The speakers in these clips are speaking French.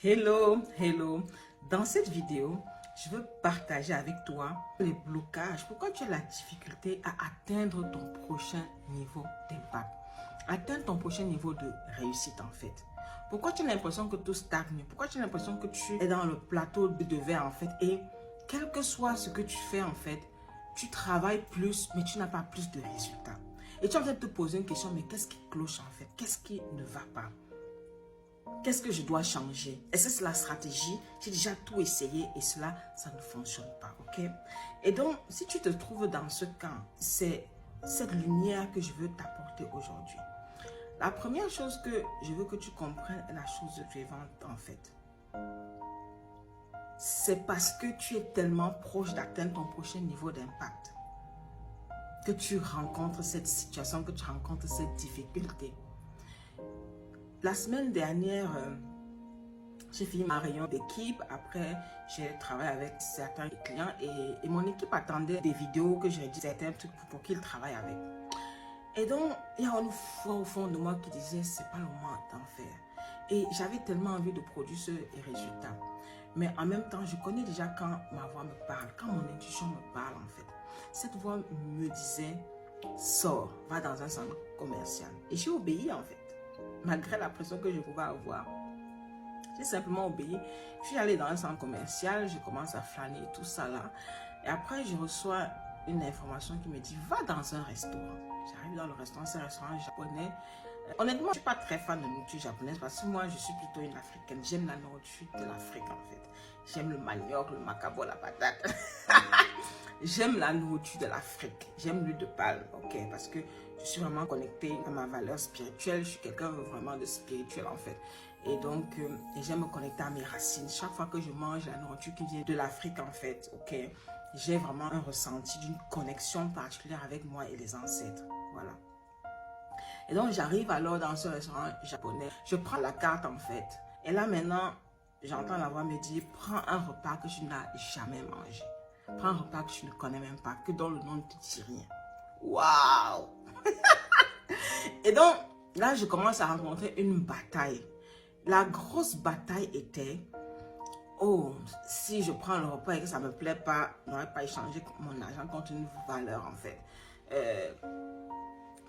Hello, hello. Dans cette vidéo, je veux partager avec toi les blocages. Pourquoi tu as la difficulté à atteindre ton prochain niveau d'impact? Atteindre ton prochain niveau de réussite en fait. Pourquoi tu as l'impression que tout stagne? Pourquoi tu as l'impression que tu es dans le plateau de verre en fait? Et quel que soit ce que tu fais en fait, tu travailles plus mais tu n'as pas plus de résultats. Et tu es en train de te poser une question, mais qu'est-ce qui cloche en fait? Qu'est-ce qui ne va pas? Qu'est-ce que je dois changer? Est-ce que c'est la stratégie? J'ai déjà tout essayé et cela, ça ne fonctionne pas, ok? Et donc, si tu te trouves dans ce camp, c'est cette lumière que je veux t'apporter aujourd'hui. La première chose que je veux que tu comprennes est la chose suivante, en fait. C'est parce que tu es tellement proche d'atteindre ton prochain niveau d'impact que tu rencontres cette situation, que tu rencontres cette difficulté. La semaine dernière, j'ai fini ma réunion d'équipe. Après, j'ai travaillé avec certains clients et mon équipe attendait des vidéos que j'ai dit certains trucs pour qu'ils travaillent avec. Et donc, il y a une voix au fond de moi qui disait, c'est pas le moment d'en faire. Et j'avais tellement envie de produire ce résultat. Mais en même temps, je connais déjà quand ma voix me parle, quand mon intuition me parle en fait. Cette voix me disait, sors, va dans un centre commercial. Et j'ai obéi en fait. Malgré la pression que je pouvais avoir, j'ai simplement obéi. Je suis allée dans un centre commercial, je commence à flâner tout ça là. Et après, je reçois une information qui me dit, va dans un restaurant. J'arrive dans le restaurant, c'est un restaurant japonais. Honnêtement, je ne suis pas très fan de nourriture japonaise parce que moi, je suis plutôt une africaine. J'aime la nourriture de l'Afrique en fait. J'aime le manioc, le macabo, la patate. J'aime la nourriture de l'Afrique. J'aime l'huile de palme, ok? Parce que je suis vraiment connectée à ma valeur spirituelle. Je suis quelqu'un vraiment de spirituel en fait. Et donc, j'aime me connecter à mes racines. Chaque fois que je mange la nourriture qui vient de l'Afrique en fait, ok? J'ai vraiment un ressenti d'une connexion particulière avec moi et les ancêtres. Voilà. Et donc, j'arrive alors dans ce restaurant japonais. Je prends la carte en fait. Et là maintenant, j'entends la voix me dire, prends un repas que tu n'as jamais mangé. Prends un repas que tu ne connais même pas, que dont le nom ne te dit rien. Waouh! Et donc, là, je commence à rencontrer une bataille. La grosse bataille était, oh, si je prends le repas et que ça ne me plaît pas, je n'aurais pas échangé mon argent contre une valeur en fait.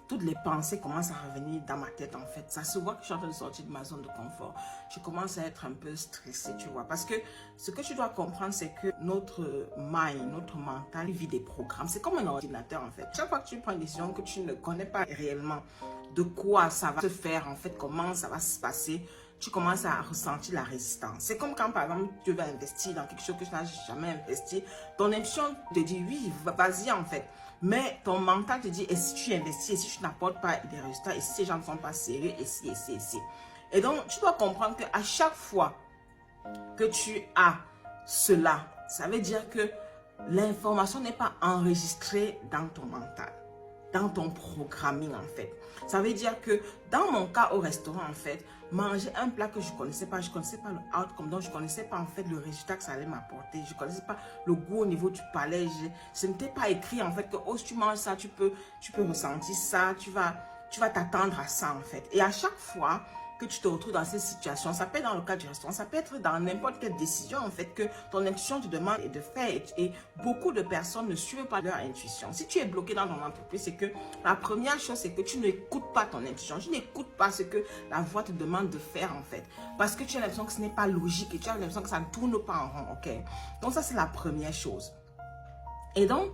Toutes les pensées commencent à revenir dans ma tête en fait. Ça se voit que je suis en train de sortir de ma zone de confort. Je commence à être un peu stressée, tu vois. Parce que ce que tu dois comprendre, c'est que notre mind, notre mental vit des programmes. C'est comme un ordinateur en fait. Chaque fois que tu prends une décision que tu ne connais pas réellement de quoi ça va se faire en fait, comment ça va se passer, tu commences à ressentir la résistance. C'est comme quand, par exemple, tu veux investir dans quelque chose que tu n'as jamais investi. Ton intuition te dit, oui, vas-y, en fait. Mais ton mental te dit, et si tu investis, et si tu n'apportes pas des résultats, et si ces gens ne sont pas sérieux, et si. Et donc, tu dois comprendre qu'à chaque fois que tu as cela, ça veut dire que l'information n'est pas enregistrée dans ton mental, dans ton programming en fait. Ça veut dire que dans mon cas au restaurant en fait, manger un plat que je ne connaissais pas le outcome, donc je ne connaissais pas en fait le résultat que ça allait m'apporter, je ne connaissais pas le goût au niveau du palais, ce n'était pas écrit en fait que oh, si tu manges ça, tu peux ressentir ça, tu vas t'attendre à ça en fait. Et à chaque fois que tu te retrouves dans cette situation, ça peut être dans le cas du restaurant, ça peut être dans n'importe quelle décision en fait que ton intuition te demande de faire et beaucoup de personnes ne suivent pas leur intuition. Si tu es bloqué dans ton entreprise, c'est que la première chose c'est que tu n'écoutes pas ton intuition, tu n'écoutes pas ce que la voix te demande de faire en fait parce que tu as l'impression que ce n'est pas logique et tu as l'impression que ça ne tourne pas en rond, ok? Donc ça c'est la première chose. Et donc,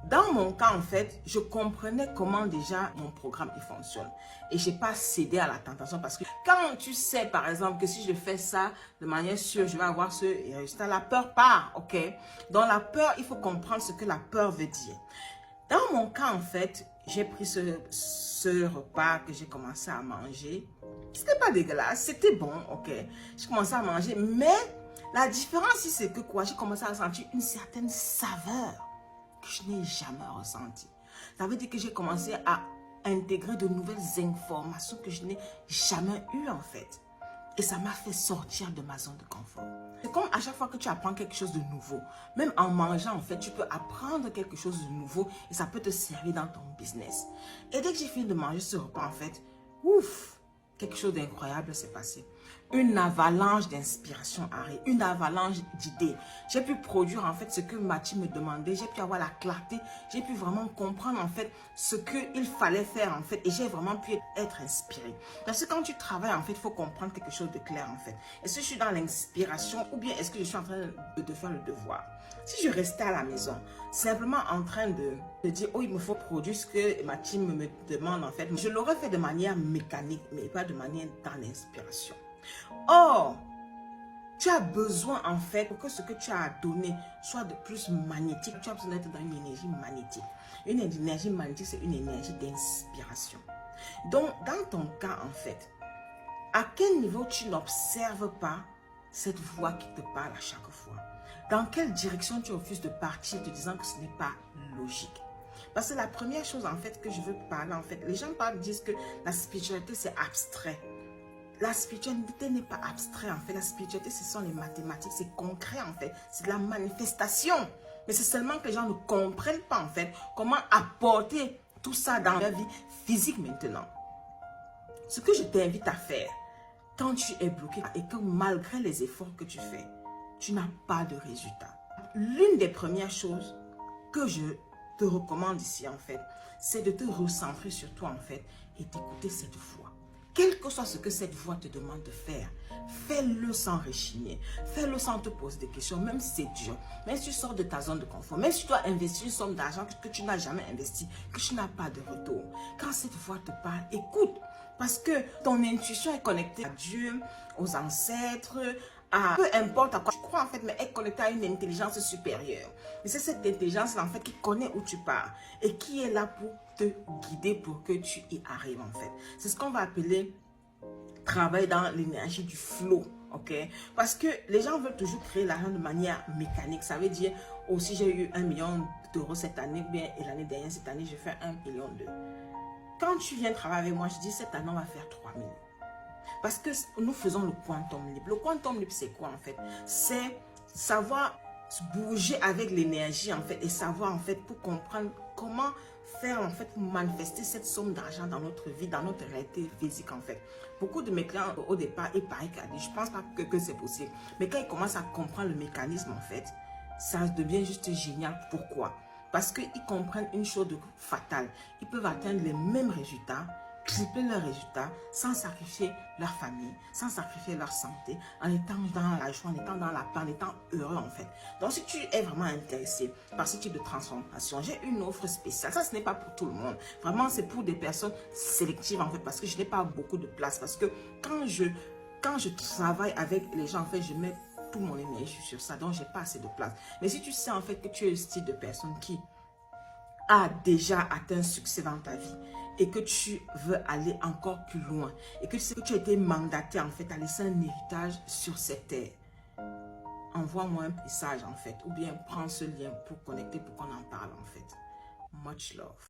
dans mon cas, en fait, je comprenais comment déjà mon programme il fonctionne. Et je n'ai pas cédé à la tentation parce que quand tu sais, par exemple, que si je fais ça de manière sûre, je vais avoir ce résultat, la peur part, ok? Dans la peur, il faut comprendre ce que la peur veut dire. Dans mon cas, en fait, j'ai pris ce repas que j'ai commencé à manger. C'était pas dégueulasse, c'était bon, ok? J'ai commencé à manger, mais la différence, c'est que quoi? J'ai commencé à sentir une certaine saveur que je n'ai jamais ressenti. Ça veut dire que j'ai commencé à intégrer de nouvelles informations que je n'ai jamais eues en fait. Et ça m'a fait sortir de ma zone de confort. C'est comme à chaque fois que tu apprends quelque chose de nouveau. Même en mangeant en fait, tu peux apprendre quelque chose de nouveau et ça peut te servir dans ton business. Et dès que j'ai fini de manger ce repas en fait, ouf, quelque chose d'incroyable s'est passé. une avalanche d'inspiration arrive, une avalanche d'idées. J'ai pu produire en fait ce que Mathieu me demandait, j'ai pu avoir la clarté, j'ai pu vraiment comprendre en fait ce qu'il fallait faire en fait et j'ai vraiment pu être inspirée. Parce que quand tu travailles en fait, il faut comprendre quelque chose de clair en fait. Est-ce que je suis dans l'inspiration ou bien est-ce que je suis en train de faire le devoir? Si je restais à la maison, simplement en train de dire, oh, il me faut produire ce que ma team me demande en fait, je l'aurais fait de manière mécanique, mais pas de manière dans l'inspiration. Or, tu as besoin en fait, pour que ce que tu as donné soit de plus magnétique, tu as besoin d'être dans une énergie magnétique. Une énergie magnétique, c'est une énergie d'inspiration. Donc, dans ton cas en fait, à quel niveau tu n'observes pas cette voix qui te parle à chaque fois? Dans quelle direction tu refuses de partir te disant que ce n'est pas logique? Parce que la première chose en fait que je veux parler en fait, les gens disent que la spiritualité c'est abstrait. La spiritualité n'est pas abstrait en fait, la spiritualité ce sont les mathématiques, c'est concret en fait, c'est de la manifestation. Mais c'est seulement que les gens ne comprennent pas en fait comment apporter tout ça dans leur vie physique maintenant. Ce que je t'invite à faire, quand tu es bloqué et que malgré les efforts que tu fais, tu n'as pas de résultat. L'une des premières choses que je te recommande ici en fait, c'est de te recentrer sur toi en fait et d'écouter cette voix. Quel que soit ce que cette voix te demande de faire, fais-le sans rechigner, fais-le sans te poser des questions, même si c'est dur, même si tu sors de ta zone de confort, même si tu dois investir une somme d'argent que tu n'as jamais investi, que tu n'as pas de retour. Quand cette voix te parle, écoute, parce que ton intuition est connectée à Dieu, aux ancêtres, à peu importe à quoi tu crois en fait, mais est connectée à une intelligence supérieure. Et c'est cette intelligence en fait qui connaît où tu pars et qui est là pour te guider pour que tu y arrives en fait. C'est ce qu'on va appeler travailler dans l'énergie du flow, ok? Parce que les gens veulent toujours créer l'argent de manière mécanique. Ça veut dire, oh, si j'ai eu 1 million d'euros cette année, bien, et l'année dernière, cette année, je fais 1,2 million. Quand tu viens travailler avec moi, je dis, cette année, on va faire 3 000. Parce que nous faisons le quantum libre. Le quantum libre, c'est quoi en fait? C'est savoir bouger avec l'énergie en fait et savoir en fait pour comprendre comment faire en fait pour manifester cette somme d'argent dans notre vie, dans notre réalité physique en fait. Beaucoup de mes clients au départ, ils paraissent qu'à je pense pas que c'est possible. Mais quand ils commencent à comprendre le mécanisme en fait, ça devient juste génial. Pourquoi? Parce qu'ils comprennent une chose fatale. Ils peuvent atteindre les mêmes résultats, tripler leurs résultats sans sacrifier leur famille, sans sacrifier leur santé, en étant dans la joie, en étant dans la paix, en étant heureux en fait. Donc si tu es vraiment intéressé par ce type de transformation, j'ai une offre spéciale. Ça, ce n'est pas pour tout le monde. Vraiment, c'est pour des personnes sélectives en fait, parce que je n'ai pas beaucoup de place. Parce que quand je travaille avec les gens, en fait, je mets toute mon énergie sur ça, donc j'ai pas assez de place. Mais si tu sais en fait que tu es le style de personne qui a déjà atteint un succès dans ta vie et que tu veux aller encore plus loin et que tu sais que tu as été mandaté en fait à laisser un héritage sur cette terre, envoie-moi un message en fait ou bien prends ce lien pour connecter pour qu'on en parle en fait. Much love.